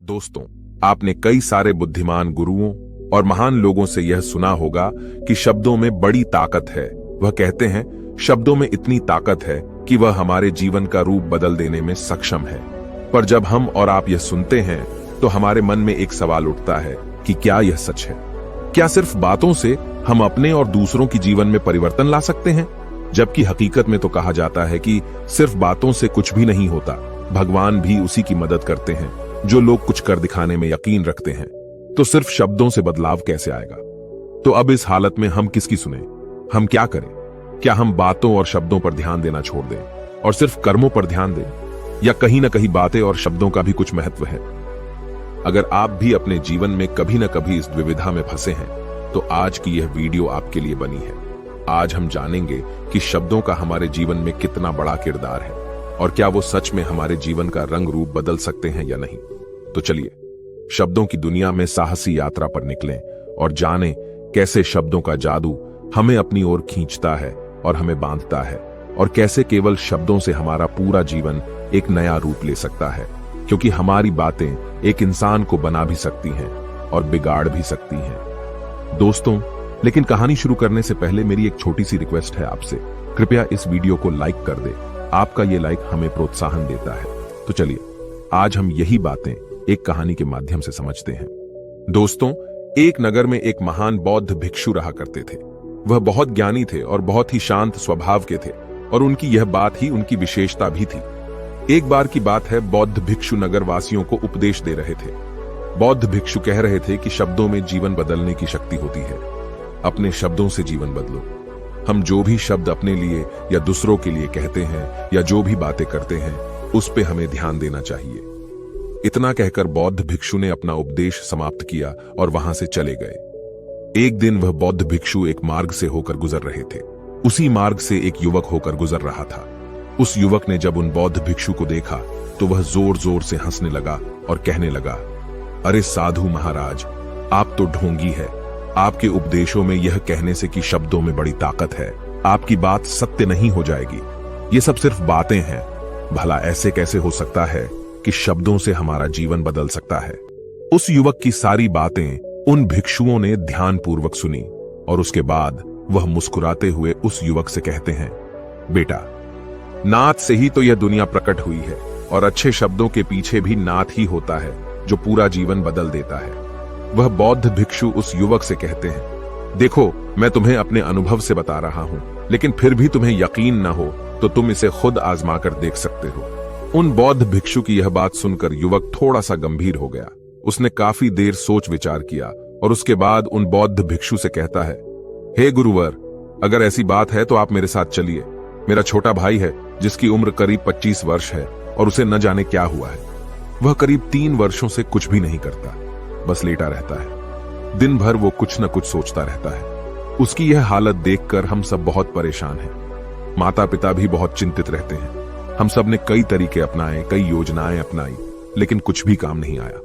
दोस्तों, आपने कई सारे बुद्धिमान गुरुओं और महान लोगों से यह सुना होगा कि शब्दों में बड़ी ताकत है। वह कहते हैं शब्दों में इतनी ताकत है कि वह हमारे जीवन का रूप बदल देने में सक्षम है। पर जब हम और आप यह सुनते हैं तो हमारे मन में एक सवाल उठता है कि क्या यह सच है? क्या सिर्फ बातों से हम अपने और दूसरों की जीवन में परिवर्तन ला सकते हैं? जबकि हकीकत में तो कहा जाता है कि सिर्फ बातों से कुछ भी नहीं होता, भगवान भी उसी की मदद करते हैं जो लोग कुछ कर दिखाने में यकीन रखते हैं। तो सिर्फ शब्दों से बदलाव कैसे आएगा? तो अब इस हालत में हम किसकी सुने? हम क्या करें? क्या हम बातों और शब्दों पर ध्यान देना छोड़ दें और सिर्फ कर्मों पर ध्यान दें? या कहीं ना कहीं बातें और शब्दों का भी कुछ महत्व है? अगर आप भी अपने जीवन में कभी ना कभी इस द्विविधा में फंसे हैं तो आज की यह वीडियो आपके लिए बनी है। आज हम जानेंगे कि शब्दों का हमारे जीवन में कितना बड़ा किरदार है और क्या वो सच में हमारे जीवन का रंग रूप बदल सकते हैं या नहीं। तो चलिए शब्दों की दुनिया में साहसी यात्रा पर निकलें और जानें कैसे शब्दों का जादू हमें अपनी ओर खींचता है और हमें बांधता है, और कैसे केवल शब्दों से हमारा पूरा जीवन एक नया रूप ले सकता है। क्योंकि हमारी बातें एक इंसान को बना भी सकती हैं और बिगाड़ भी सकती हैं। दोस्तों, लेकिन कहानी शुरू करने से पहले मेरी एक छोटी सी रिक्वेस्ट है आपसे, कृपया इस वीडियो को लाइक कर दे। आपका ये लाइक हमें प्रोत्साहन देता है। तो चलिए आज हम यही बातें एक कहानी के माध्यम से समझते हैं। दोस्तों, एक नगर में एक महान बौद्ध भिक्षु रहा करते थे। वह बहुत ज्ञानी थे और बहुत ही शांत स्वभाव के थे, और उनकी यह बात ही उनकी विशेषता भी थी। एक बार की बात है, बौद्ध भिक्षु नगर वासियों को उपदेश दे रहे थे। बौद्ध भिक्षु कह रहे थे कि शब्दों में जीवन बदलने की शक्ति होती है। अपने शब्दों से जीवन बदलो। हम जो भी शब्द अपने लिए या दूसरों के लिए कहते हैं या जो भी बातें करते हैं उस पे हमें ध्यान देना चाहिए। इतना कहकर बौद्ध भिक्षु ने अपना उपदेश समाप्त किया और वहां से चले गए। एक दिन वह बौद्ध भिक्षु एक मार्ग से होकर गुजर रहे थे। उसी मार्ग से एक युवक होकर गुजर रहा था। उस युवक ने जब उन बौद्ध भिक्षु को देखा तो वह जोर जोर से हंसने लगा और कहने लगा, अरे साधु महाराज, आप तो ढोंगी है। आपके उपदेशों में यह कहने से कि शब्दों में बड़ी ताकत है, आपकी बात सत्य नहीं हो जाएगी। ये सब सिर्फ बातें हैं। भला ऐसे कैसे हो सकता है कि शब्दों से हमारा जीवन बदल सकता है? उस युवक की सारी बातें उन भिक्षुओं ने ध्यानपूर्वक सुनी और उसके बाद वह मुस्कुराते हुए उस युवक से कहते हैं, बेटा, नाथ से ही तो यह दुनिया प्रकट हुई है, और अच्छे शब्दों के पीछे भी नाथ ही होता है जो पूरा जीवन बदल देता है। वह बौद्ध भिक्षु उस युवक से कहते हैं, देखो, मैं तुम्हें अपने अनुभव से बता रहा हूं, लेकिन फिर भी तुम्हें यकीन न हो तो तुम इसे खुद आजमा कर देख सकते हो। उन बौद्ध भिक्षु की यह बात सुनकर युवक थोड़ा सा गंभीर हो गया। उसने काफी देर सोच विचार किया और उसके बाद उन बौद्ध भिक्षु से कहता है, हे गुरुवर, अगर ऐसी बात है तो आप मेरे साथ चलिए। मेरा छोटा भाई है जिसकी उम्र करीब 25 वर्ष है और उसे न जाने क्या हुआ है। वह करीब 3 वर्षों से कुछ भी नहीं करता, बस लेटा रहता है। दिन भर वो कुछ न कुछ सोचता रहता है। उसकी यह हालत देखकर हम सब बहुत परेशान हैं। माता पिता भी बहुत चिंतित रहते हैं। हम सब ने कई तरीके अपनाए, कई योजनाएं अपनाई, लेकिन कुछ भी काम नहीं आया।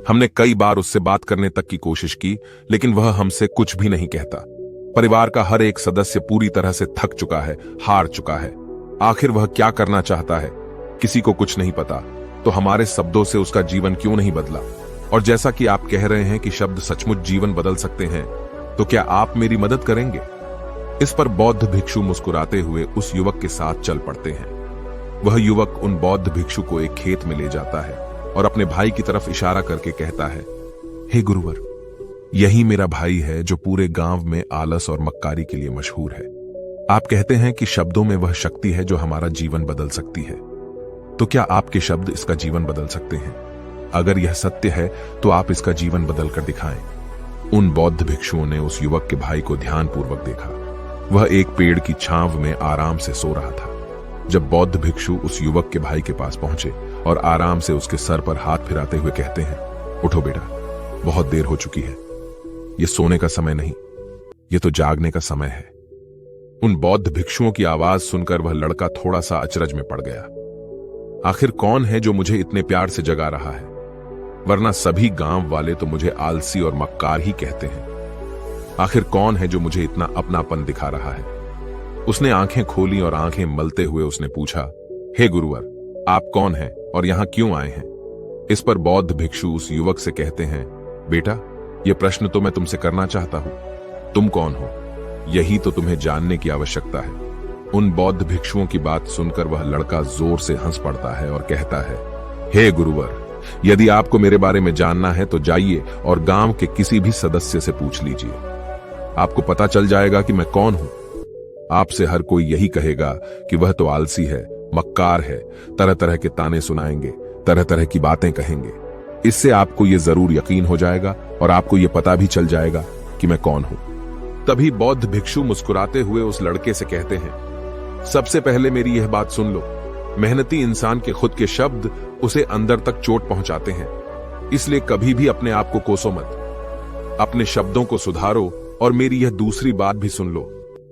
हमने कई बार उससे बात करने तक की कोशिश की, लेकिन वह हमसे कुछ भी नहीं कहता। परिवार का हर एक सदस्य पूरी तरह से थक चुका है, हार चुका है। आखिर वह क्या करना चाहता है, किसी को कुछ नहीं पता। तो हमारे शब्दों से उसका जीवन क्यों नहीं बदला? और जैसा कि आप कह रहे हैं कि शब्द सचमुच जीवन बदल सकते हैं, तो क्या आप मेरी मदद करेंगे? इस पर बौद्ध भिक्षु मुस्कुराते हुए उस युवक के साथ चल पड़ते हैं। वह युवक उन बौद्ध भिक्षु को एक खेत में ले जाता है और अपने भाई की तरफ इशारा करके कहता है, हे गुरुवर, यही मेरा भाई है जो पूरे गांव में आलस और मक्कारी के लिए मशहूर है। आप कहते हैं कि शब्दों में वह शक्ति है जो हमारा जीवन बदल सकती है। तो क्या आपके शब्द इसका जीवन बदल सकते हैं? अगर यह सत्य है तो आप इसका जीवन बदल कर दिखाएं। उन बौद्ध भिक्षुओं ने उस युवक के भाई को ध्यानपूर्वक देखा। वह एक पेड़ की छांव में आराम से सो रहा था। जब बौद्ध भिक्षु उस युवक के भाई के पास पहुंचे और आराम से उसके सर पर हाथ फिराते हुए कहते हैं, उठो बेटा, बहुत देर हो चुकी है। यह सोने का समय नहीं, यह तो जागने का समय है। उन बौद्ध भिक्षुओं की आवाज सुनकर वह लड़का थोड़ा सा अचरज में पड़ गया। आखिर कौन है जो मुझे इतने प्यार से जगा रहा है? वरना सभी गांव वाले तो मुझे आलसी और मक्कार ही कहते हैं। आखिर कौन है जो मुझे इतना अपनापन दिखा रहा है? उसने आंखें खोली और आंखें मलते हुए उसने पूछा, हे गुरुवर, आप कौन हैं और यहां क्यों आए हैं? इस पर बौद्ध भिक्षु उस युवक से कहते हैं, बेटा, यह प्रश्न तो मैं तुमसे करना चाहता हूं। तुम कौन हो? यही तो तुम्हें जानने की आवश्यकता है। उन बौद्ध भिक्षुओं की बात सुनकर वह लड़का जोर से हंस पड़ता है और कहता है, हे गुरुवर, यदि आपको मेरे बारे में जानना है तो जाइए और गांव के किसी भी सदस्य से पूछ लीजिए। आपको पता चल जाएगा कि मैं कौन हूं। आपसे हर कोई यही कहेगा कि वह तो आलसी है, मक्कार है, तरह तरह के ताने सुनाएंगे, तरह तरह की बातें कहेंगे। इससे आपको यह जरूर यकीन हो जाएगा और आपको यह पता भी चल जाएगा कि मैं कौन हूं। तभी बौद्ध भिक्षु मुस्कुराते हुए उस लड़के से कहते हैं, सबसे पहले मेरी यह बात सुन लो, मेहनती इंसान के खुद के शब्द उसे अंदर तक चोट पहुंचाते हैं। इसलिए कभी भी अपने आप को कोसो मत, अपने शब्दों को सुधारो। और मेरी यह दूसरी बात भी सुन लो,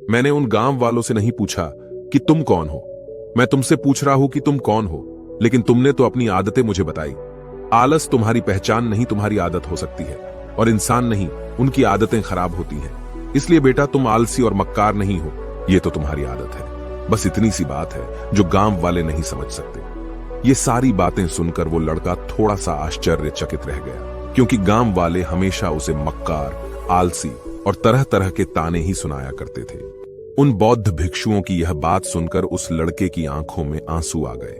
मैंने उन गांव वालों से नहीं पूछा कि तुम कौन हो, मैं तुमसे पूछ रहा हूं कि तुम कौन हो, लेकिन तुमने तो अपनी आदतें मुझे बताई। आलस तुम्हारी पहचान नहीं, तुम्हारी आदत हो सकती है, और इंसान नहीं, उनकी आदतें खराब होती हैं। इसलिए बेटा, तुम आलसी और मक्कार नहीं हो, यह तो तुम्हारी आदत है। बस इतनी सी बात है जो गांव वाले नहीं समझ सकते। ये सारी बातें सुनकर वो लड़का थोड़ा सा आश्चर्यचकित रह गया, क्योंकि गांव वाले हमेशा उसे मक्कार, आलसी और तरह तरह के ताने ही सुनाया करते थे। उन बौद्ध भिक्षुओं की यह बात सुनकर उस लड़के की आंखों में आंसू आ गए।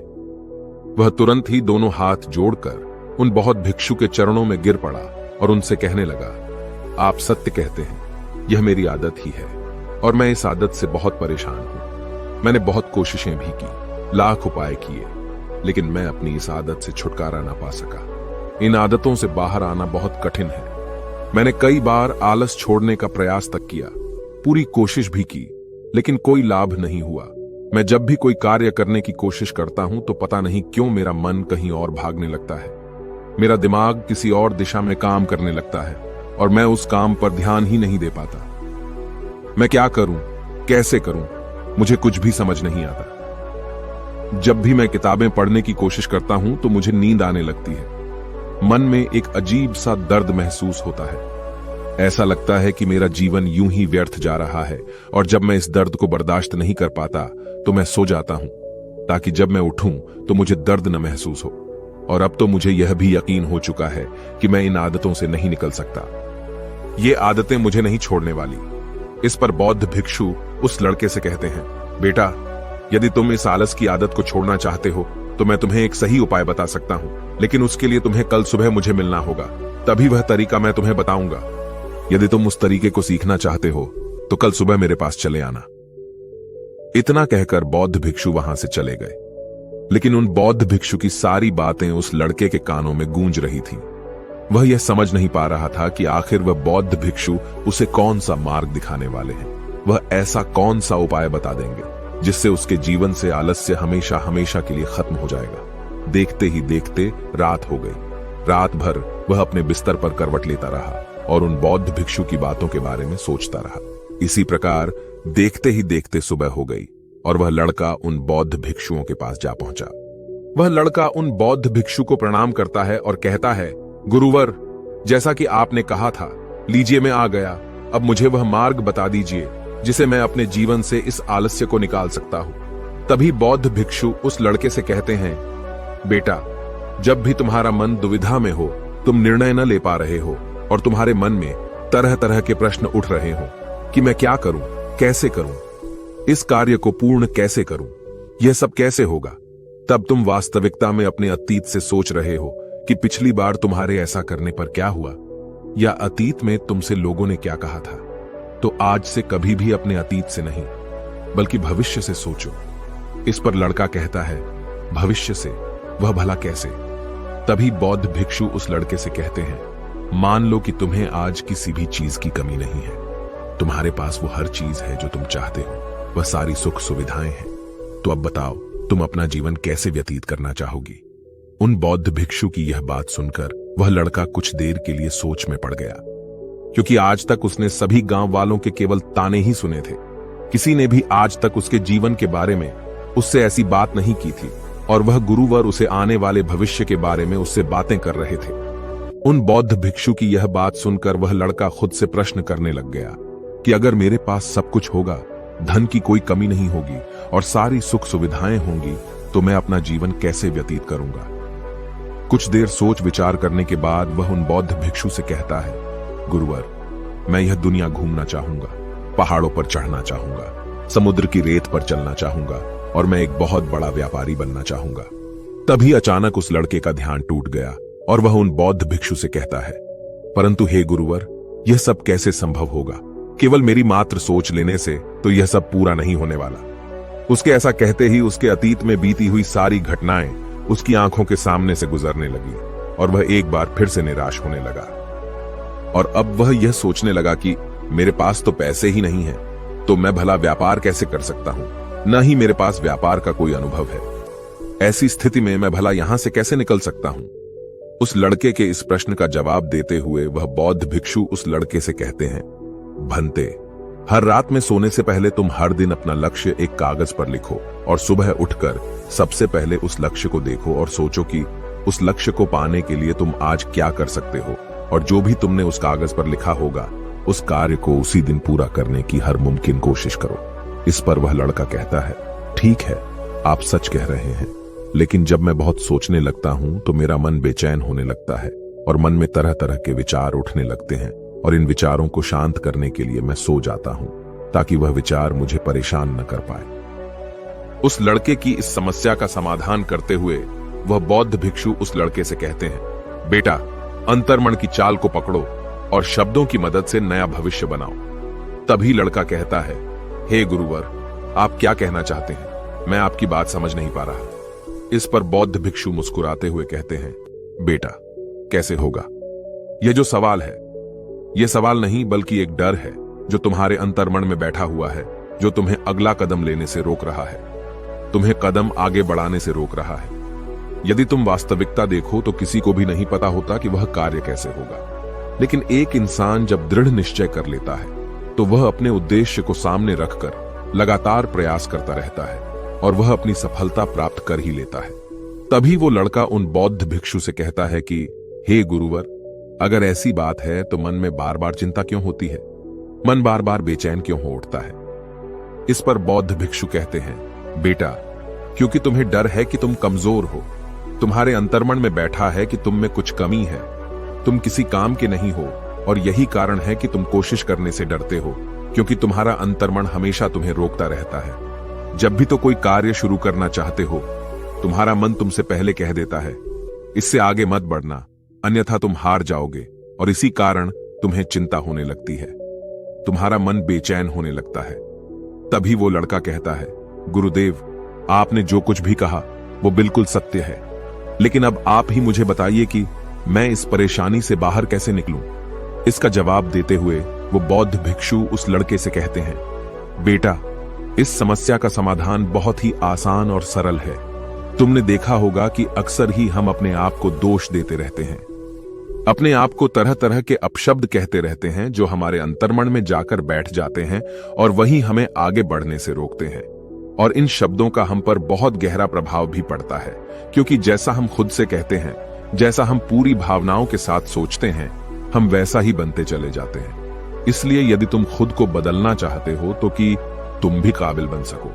वह तुरंत ही दोनों हाथ जोड़कर उन बौद्ध भिक्षु के चरणों में गिर पड़ा और उनसे कहने लगा, आप सत्य कहते हैं, यह मेरी आदत ही है और मैं इस आदत से बहुत परेशान हूं। मैंने बहुत कोशिशें भी की, लाख उपाय किए, लेकिन मैं अपनी इस आदत से छुटकारा ना पा सका। इन आदतों से बाहर आना बहुत कठिन है। मैंने कई बार आलस छोड़ने का प्रयास तक किया, पूरी कोशिश भी की, लेकिन कोई लाभ नहीं हुआ। मैं जब भी कोई कार्य करने की कोशिश करता हूं तो पता नहीं क्यों मेरा मन कहीं और भागने लगता है। मेरा दिमाग किसी और दिशा में काम करने लगता है और मैं उस काम पर ध्यान ही नहीं दे पाता। मैं क्या करूं, कैसे करूं, मुझे कुछ भी समझ नहीं आता। जब भी मैं किताबें पढ़ने की कोशिश करता हूं तो मुझे नींद आने लगती है। मन में एक अजीब सा दर्द महसूस होता है। ऐसा लगता है कि मेरा जीवन यूं ही व्यर्थ जा रहा है, और जब मैं इस दर्द को बर्दाश्त नहीं कर पाता तो मैं सो जाता हूं, ताकि जब मैं उठूं तो मुझे दर्द न महसूस हो। और अब तो मुझे यह भी यकीन हो चुका है कि मैं इन आदतों से नहीं निकल सकता। ये आदतें मुझे नहीं छोड़ने वाली। इस पर बौद्ध भिक्षु उस लड़के से कहते हैं, बेटा, यदि तुम इस आलस की आदत को छोड़ना चाहते हो तो मैं तुम्हें एक सही उपाय बता सकता हूं, लेकिन उसके लिए तुम्हें कल सुबह मुझे मिलना होगा, तभी वह तरीका मैं तुम्हें बताऊंगा। यदि तुम उस तरीके को सीखना चाहते हो तो कल सुबह मेरे पास चले आना। इतना कहकर बौद्ध भिक्षु वहां से चले गए, लेकिन उन बौद्ध भिक्षु की सारी बातें उस लड़के के कानों में गूंज रही थीं। वह यह समझ नहीं पा रहा था कि आखिर वह बौद्ध भिक्षु उसे कौन सा मार्ग दिखाने वाले हैं। वह ऐसा कौन सा उपाय बता देंगे जिससे उसके जीवन से आलस्य हमेशा हमेशा के लिए खत्म हो जाएगा। देखते ही देखते रात हो गई। रात भर वह अपने बिस्तर पर करवट लेता रहा और उन बौद्ध भिक्षु की बातों के बारे में सोचता रहा। इसी प्रकार देखते ही देखते सुबह हो गई और वह लड़का उन बौद्ध भिक्षुओं के पास जा पहुंचा। वह लड़का उन बौद्ध भिक्षु को प्रणाम करता है और कहता है, गुरुवर, जैसा कि आपने कहा था, लीजिए मैं आ गया। अब मुझे वह मार्ग बता दीजिए जिसे मैं अपने जीवन से इस आलस्य को निकाल सकता हूं। तभी बौद्ध भिक्षु उस लड़के से कहते हैं, बेटा, जब भी तुम्हारा मन दुविधा में हो, तुम निर्णय न ले पा रहे हो और तुम्हारे मन में तरह तरह के प्रश्न उठ रहे हो कि मैं क्या करूं, कैसे करूं, इस कार्य को पूर्ण कैसे करूं, यह सब कैसे होगा, तब तुम वास्तविकता में अपने अतीत से सोच रहे हो कि पिछली बार तुम्हारे ऐसा करने पर क्या हुआ, या अतीत में तुमसे लोगों ने क्या कहा था। तो आज से कभी भी अपने अतीत से नहीं, बल्कि भविष्य से सोचो। इस पर लड़का कहता है, भविष्य से, वह भला कैसे? तभी बौद्ध भिक्षु उस लड़के से कहते हैं, मान लो कि तुम्हें आज किसी भी चीज की कमी नहीं है, तुम्हारे पास वो हर चीज है जो तुम चाहते हो, वह सारी सुख सुविधाएं हैं। तो अब बताओ, तुम अपना जीवन कैसे व्यतीत करना चाहोगी? उन बौद्ध भिक्षु की यह बात सुनकर वह लड़का कुछ देर के लिए सोच में पड़ गया, क्योंकि आज तक उसने सभी गांव वालों के केवल ताने ही सुने थे। किसी ने भी आज तक उसके जीवन के बारे में उससे ऐसी बात नहीं की थी, और वह गुरुवर उसे आने वाले भविष्य के बारे में उससे बातें कर रहे थे। उन बौद्ध भिक्षु की यह बात सुनकर वह लड़का खुद से प्रश्न करने लग गया कि अगर मेरे पास सब कुछ होगा, धन की कोई कमी नहीं होगी और सारी सुख सुविधाएं होंगी, तो मैं अपना जीवन कैसे व्यतीत करूंगा? कुछ देर सोच विचार करने के बाद वह उन बौद्ध भिक्षु से कहता है, गुरुवर, मैं यह दुनिया घूमना चाहूंगा, पहाड़ों पर चढ़ना चाहूंगा, समुद्र की रेत पर चलना चाहूंगा और मैं एक बहुत बड़ा व्यापारी बनना चाहूंगा। तभी अचानक उस लड़के का ध्यान टूट गया और वह उन बौद्ध भिक्षु से कहता है, परंतु हे गुरुवर, यह सब कैसे संभव होगा? केवल मेरी मात्र सोच लेने से तो यह सब पूरा नहीं होने वाला। उसके ऐसा कहते ही उसके अतीत में बीती हुई सारी घटनाएं उसकी आंखों के सामने से गुजरने लगी और वह एक बार फिर से निराश होने लगा। और अब वह यह सोचने लगा कि मेरे पास तो पैसे ही नहीं है, तो मैं भला व्यापार कैसे कर सकता हूं? न ही मेरे पास व्यापार का कोई अनुभव है। ऐसी स्थिति में मैं भला यहां से कैसे निकल सकता हूं? उस लड़के के इस प्रश्न का जवाब देते हुए वह बौद्ध भिक्षु उस लड़के से कहते हैं, भंते, हर रात में सोने से पहले तुम हर दिन अपना लक्ष्य एक कागज पर लिखो और सुबह उठकर सबसे पहले उस लक्ष्य को देखो और सोचो कि उस लक्ष्य को पाने के लिए तुम आज क्या कर सकते हो, और जो भी तुमने उस कागज पर लिखा होगा उस कार्य को उसी दिन पूरा करने की हर मुमकिन कोशिश करो। इस पर वह लड़का कहता है, ठीक है, आप सच कह रहे हैं, लेकिन जब मैं बहुत सोचने लगता हूं तो मेरा मन बेचैन होने लगता है और मन में तरह तरह के विचार उठने लगते हैं और इन विचारों को शांत करने के लिए मैं सो जाता हूं ताकि वह विचार मुझे परेशान न कर पाए। उस लड़के की इस समस्या का समाधान करते हुए वह बौद्ध भिक्षु उस लड़के से कहते हैं, बेटा, अंतर्मन की चाल को पकड़ो और शब्दों की मदद से नया भविष्य बनाओ। तभी लड़का कहता है, हे गुरुवर, आप क्या कहना चाहते हैं? मैं आपकी बात समझ नहीं पा रहा। इस पर बौद्ध भिक्षु मुस्कुराते हुए कहते हैं, बेटा, कैसे होगा? यह जो सवाल है, यह सवाल नहीं बल्कि एक डर है जो तुम्हारे अंतर्मन में बैठा हुआ है, जो तुम्हें अगला कदम लेने से रोक रहा है, तुम्हें कदम आगे बढ़ाने से रोक रहा है। यदि तुम वास्तविकता देखो तो किसी को भी नहीं पता होता कि वह कार्य कैसे होगा, लेकिन एक इंसान जब दृढ़ निश्चय कर लेता है तो वह अपने उद्देश्य को सामने रखकर लगातार प्रयास करता रहता है और वह अपनी सफलता प्राप्त कर ही लेता है। तभी वो लड़का उन बौद्ध भिक्षु से कहता है कि हे गुरुवर, अगर ऐसी बात है तो मन में बार बार चिंता क्यों होती है? मन बार बार बेचैन क्यों हो उठता है? इस पर बौद्ध भिक्षु कहते हैं, बेटा, क्योंकि तुम्हें डर है कि तुम कमजोर हो। तुम्हारे अंतर्मन में बैठा है कि तुम में कुछ कमी है, तुम किसी काम के नहीं हो, और यही कारण है कि तुम कोशिश करने से डरते हो, क्योंकि तुम्हारा अंतर्मन हमेशा तुम्हें रोकता रहता है। जब भी तो कोई कार्य शुरू करना चाहते हो, तुम्हारा मन तुमसे पहले कह देता है, इससे आगे मत बढ़ना, अन्यथा तुम हार जाओगे, और इसी कारण तुम्हें चिंता होने लगती है, तुम्हारा मन बेचैन होने लगता है। तभी वो लड़का कहता है, गुरुदेव, आपने जो कुछ भी कहा वो बिल्कुल सत्य है, लेकिन अब आप ही मुझे बताइए कि मैं इस परेशानी से बाहर कैसे निकलूं? इसका जवाब देते हुए वो बौद्ध भिक्षु उस लड़के से कहते हैं, बेटा, इस समस्या का समाधान बहुत ही आसान और सरल है। तुमने देखा होगा कि अक्सर ही हम अपने आप को दोष देते रहते हैं, अपने आप को तरह तरह के अपशब्द कहते रहते हैं जो हमारे अंतर्मन में जाकर बैठ जाते हैं और वही हमें आगे बढ़ने से रोकते हैं। और इन शब्दों का हम पर बहुत गहरा प्रभाव भी पड़ता है, क्योंकि जैसा हम खुद से कहते हैं, जैसा हम पूरी भावनाओं के साथ सोचते हैं, हम वैसा ही बनते चले जाते हैं। इसलिए यदि तुम खुद को बदलना चाहते हो तो कि तुम भी काबिल बन सको,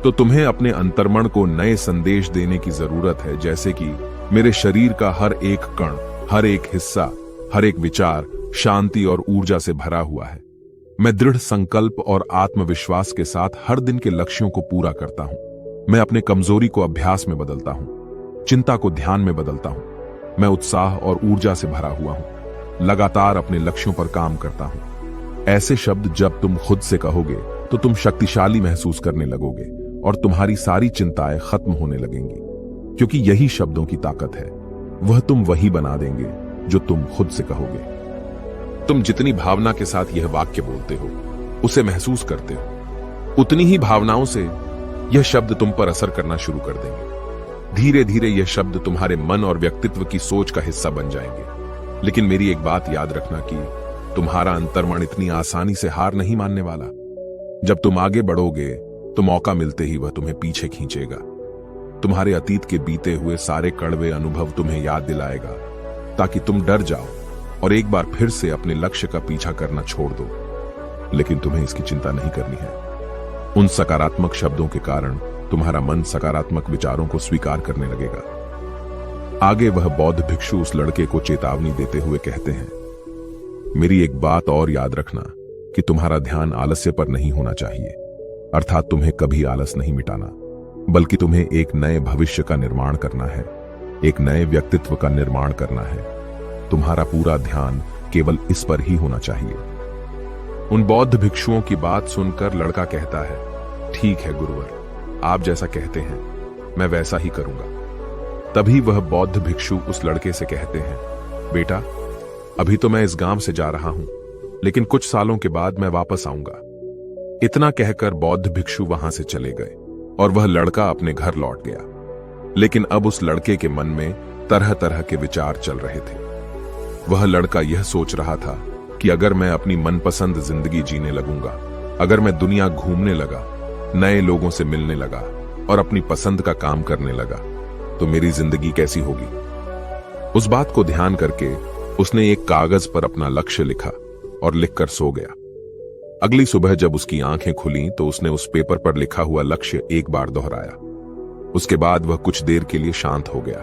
तो तुम्हें अपने अंतर्मन को नए संदेश देने की जरूरत है, जैसे कि मेरे शरीर का हर एक कण, हर एक हिस्सा, हर एक विचार शांति और ऊर्जा से भरा हुआ है। मैं दृढ़ संकल्प और आत्मविश्वास के साथ हर दिन के लक्ष्यों को पूरा करता हूं। मैं अपने कमजोरी को अभ्यास में बदलता हूं, चिंता को ध्यान में बदलता हूं। मैं उत्साह और ऊर्जा से भरा हुआ हूं, लगातार अपने लक्ष्यों पर काम करता हूं। ऐसे शब्द जब तुम खुद से कहोगे तो तुम शक्तिशाली महसूस करने लगोगे और तुम्हारी सारी चिंताएं खत्म होने लगेंगी, क्योंकि यही शब्दों की ताकत है। वह तुम वही बना देंगे जो तुम खुद से कहोगे। तुम जितनी भावना के साथ यह वाक्य बोलते हो, उसे महसूस करते हो, उतनी ही भावनाओं से यह शब्द तुम पर असर करना शुरू कर देंगे। धीरे धीरे यह शब्द तुम्हारे मन और व्यक्तित्व की सोच का हिस्सा बन जाएंगे। लेकिन मेरी एक बात याद रखना कि तुम्हारा अंतर्मन इतनी आसानी से हार नहीं मानने वाला। जब तुम आगे बढ़ोगे तो मौका मिलते ही वह तुम्हें पीछे खींचेगा। तुम्हारे अतीत के बीते हुए सारे कड़वे अनुभव तुम्हें याद दिलाएगा, ताकि तुम डर जाओ और एक बार फिर से अपने लक्ष्य का पीछा करना छोड़ दो। लेकिन तुम्हें इसकी चिंता नहीं करनी है। उन सकारात्मक शब्दों के कारण तुम्हारा मन सकारात्मक विचारों को स्वीकार करने लगेगा। आगे वह बौद्ध भिक्षु उस लड़के को चेतावनी देते हुए कहते हैं, मेरी एक बात और याद रखना कि तुम्हारा ध्यान आलस्य पर नहीं होना चाहिए, अर्थात तुम्हें कभी आलस नहीं मिटाना, बल्कि तुम्हें एक नए भविष्य का निर्माण करना है, एक नए व्यक्तित्व का निर्माण करना है। तुम्हारा पूरा ध्यान केवल इस पर ही होना चाहिए। उन बौद्ध भिक्षुओं की बात सुनकर लड़का कहता है, ठीक है गुरुवर, आप जैसा कहते हैं मैं वैसा ही करूंगा। तभी वह बौद्ध भिक्षु उस लड़के से कहते हैं, बेटा, अभी तो मैं इस गांव से जा रहा हूं, लेकिन कुछ सालों के बाद मैं वापस आऊंगा। इतना कहकर बौद्ध भिक्षु वहां से चले गए और वह लड़का अपने घर लौट गया। लेकिन अब उस लड़के के मन में तरह तरह के विचार चल रहे थे। वह लड़का यह सोच रहा था कि अगर मैं अपनी मनपसंद जिंदगी जीने लगूंगा, अगर मैं दुनिया घूमने लगा, नए लोगों से मिलने लगा और अपनी पसंद का काम करने लगा, तो मेरी जिंदगी कैसी होगी। उस बात को ध्यान करके उसने एक कागज पर अपना लक्ष्य लिखा और लिखकर सो गया। अगली सुबह जब उसकी आंखें खुली तो उसने उस पेपर पर लिखा हुआ लक्ष्य एक बार दोहराया। उसके बाद वह कुछ देर के लिए शांत हो गया।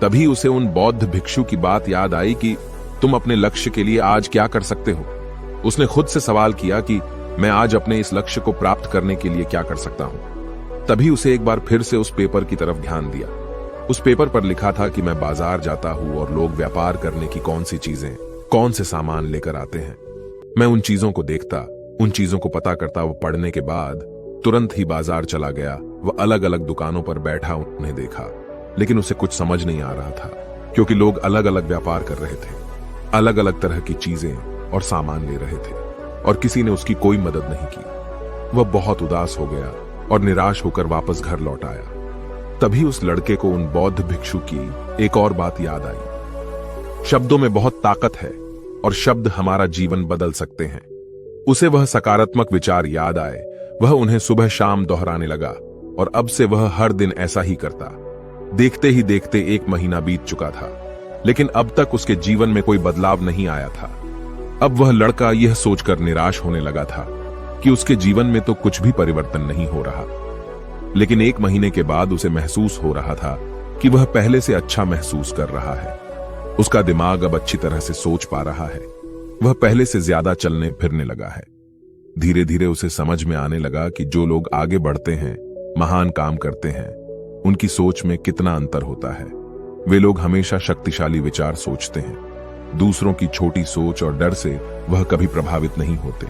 तभी उसे उन बौद्ध भिक्षु की बात याद आई कि तुम अपने लक्ष्य के लिए आज क्या कर सकते हो। उसने खुद से सवाल किया कि मैं आज अपने इस लक्ष्य को प्राप्त करने के लिए क्या कर सकता हूं। तभी उसे एक बार फिर से उस पेपर की तरफ ध्यान दिया। उस पेपर पर लिखा था कि मैं बाजार जाता हूं और लोग व्यापार करने की कौन सी चीजें, कौन से सामान लेकर आते हैं। मैं उन चीजों को देखता, उन चीजों को पता करता। वो पढ़ने के बाद तुरंत ही बाजार चला गया। वह अलग अलग दुकानों पर बैठा उन्हें देखा, लेकिन उसे कुछ समझ नहीं आ रहा था, क्योंकि लोग अलग अलग व्यापार कर रहे थे, अलग अलग तरह की चीजें और सामान ले रहे थे और किसी ने उसकी कोई मदद नहीं की। वह बहुत उदास हो गया और निराश होकर वापस घर लौट आया। तभी उस लड़के को उन बौद्ध भिक्षु की एक और बात याद आई। शब्दों में बहुत ताकत है और शब्द हमारा जीवन बदल सकते हैं। उसे वह सकारात्मक विचार याद आए। वह उन्हें सुबह शाम दोहराने लगा और अब से वह हर दिन ऐसा ही करता। देखते ही देखते 1 महीना बीत चुका था, लेकिन अब तक उसके जीवन में कोई बदलाव नहीं आया था। अब वह लड़का यह सोचकर निराश होने लगा था कि उसके जीवन में तो कुछ भी परिवर्तन नहीं हो रहा। लेकिन 1 महीने के बाद उसे महसूस हो रहा था कि वह पहले से अच्छा महसूस कर रहा है। उसका दिमाग अब अच्छी तरह से सोच पा रहा है। वह पहले से ज्यादा चलने फिरने लगा है। धीरे धीरे उसे समझ में आने लगा कि जो लोग आगे बढ़ते हैं, महान काम करते हैं, उनकी सोच में कितना अंतर होता है। वे लोग हमेशा शक्तिशाली विचार सोचते हैं। दूसरों की छोटी सोच और डर से वह कभी प्रभावित नहीं होते।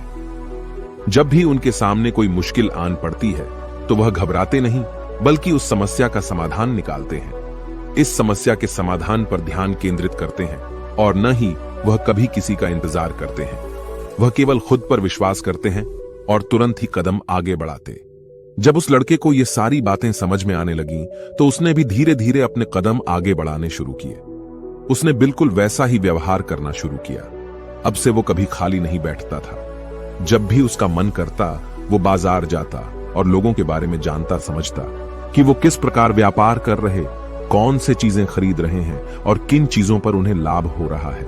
जब भी उनके सामने कोई मुश्किल आन पड़ती है तो वह घबराते नहीं, बल्कि उस समस्या का समाधान निकालते हैं। इस समस्या के समाधान पर ध्यान केंद्रित करते हैं और न ही वह कभी किसी का इंतजार करते हैं। वह केवल खुद पर विश्वास करते हैं और तुरंत ही कदम आगे बढ़ाते। जब उस लड़के को ये सारी बातें समझ में आने लगीं, तो उसने भी धीरे धीरे अपने कदम आगे बढ़ाने शुरू किए। उसने बिल्कुल वैसा ही व्यवहार करना शुरू किया। अब से वो कभी खाली नहीं बैठता था। जब भी उसका मन करता, वो बाजार जाता और लोगों के बारे में जानता समझता कि वो किस प्रकार व्यापार कर रहे, कौन से चीजें खरीद रहे हैं और किन चीजों पर उन्हें लाभ हो रहा है।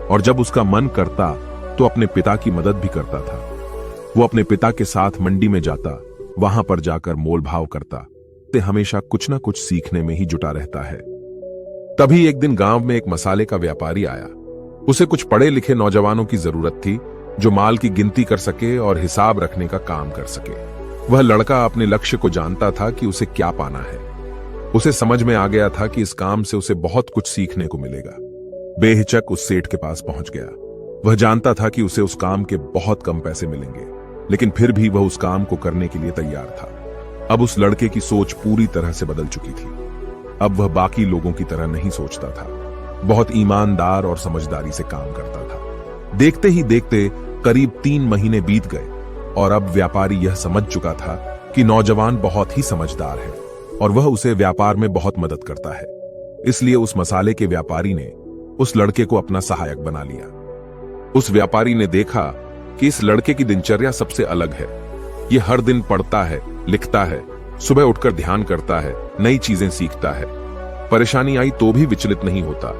और जब उसका मन करता तो अपने पिता की मदद भी करता था। वो अपने पिता के साथ मंडी में जाता, वहां पर जाकर मोल भाव करता। ते हमेशा कुछ ना कुछ सीखने में ही जुटा रहता है। तभी एक दिन गांव में एक मसाले का व्यापारी आया। उसे कुछ पढ़े लिखे नौजवानों की जरूरत थी जो माल की गिनती कर सके और हिसाब रखने का काम कर सके। वह लड़का अपने लक्ष्य को जानता था कि उसे क्या पाना है। उसे समझ में आ गया था कि इस काम से उसे बहुत कुछ सीखने को मिलेगा। बेहिचक उस सेठ के पास पहुंच गया। वह जानता था कि उसे उस काम के बहुत कम पैसे मिलेंगे, लेकिन फिर भी वह उस काम को करने के लिए तैयार था। अब उस लड़के की सोच पूरी तरह से बदल चुकी थी। अब वह बाकी लोगों की तरह नहीं सोचता था। बहुत ईमानदार और समझदारी से काम करता था। देखते ही देखते करीब 3 महीने बीत गए और अब व्यापारी यह समझ चुका था कि नौजवान बहुत ही समझदार है और वह उसे व्यापार में बहुत मदद करता है। इसलिए उस मसाले के व्यापारी ने उस लड़के को अपना सहायक बना लिया। उस व्यापारी ने देखा कि इस लड़के की दिनचर्या सबसे अलग है। ये हर दिन पढ़ता है, लिखता है, सुबह उठकर ध्यान करता है, नई चीजें सीखता है। परेशानी आई तो भी विचलित नहीं होता।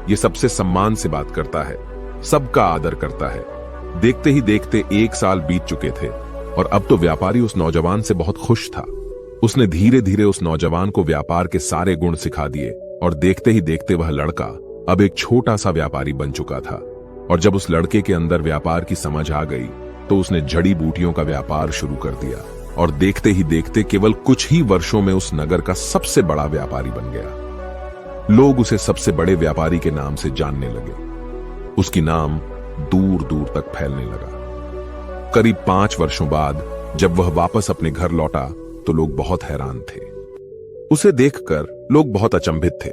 ये सबसे सम्मान से बात करता है, सबका आदर करता है। देखते ही देखते 1 साल बीत चुके थे और अब तो व्यापारी उस नौजवान से बहुत खुश था। उसने धीरे धीरे उस नौजवान को व्यापार के सारे गुण सिखा दिए और देखते ही देखते वह लड़का अब एक छोटा सा व्यापारी बन चुका था। और जब उस लड़के के अंदर व्यापार की समझ आ गई तो उसने जड़ी बूटियों का व्यापार शुरू कर दिया और देखते ही देखते केवल कुछ ही वर्षों में उस नगर का सबसे बड़ा व्यापारी बन गया। लोग उसे सबसे बड़े व्यापारी के नाम से जानने लगे। उसकी नाम दूर दूर तक फैलने लगा। करीब 5 वर्षों बाद जब वह वापस अपने घर लौटा तो लोग बहुत हैरान थे। उसे देखकर लोग बहुत अचंभित थे।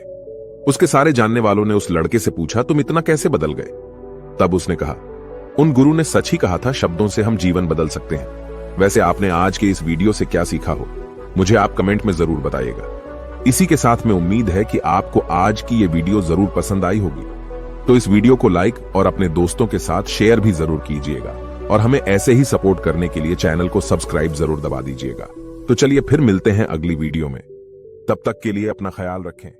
उसके सारे जानने वालों ने उस लड़के से पूछा, तुम इतना कैसे बदल गए? तब उसने कहा, उन गुरु ने सच ही कहा था, शब्दों से हम जीवन बदल सकते हैं। वैसे आपने आज के इस वीडियो से क्या सीखा हो, मुझे आप कमेंट में जरूर बताइएगा। इसी के साथ में उम्मीद है कि आपको आज की ये वीडियो जरूर पसंद आई होगी। तो इस वीडियो को लाइक और अपने दोस्तों के साथ शेयर भी जरूर कीजिएगा और हमें ऐसे ही सपोर्ट करने के लिए चैनल को सब्सक्राइब जरूर दबा दीजिएगा। तो चलिए फिर मिलते हैं अगली वीडियो में। तब तक के लिए अपना ख्याल रखें।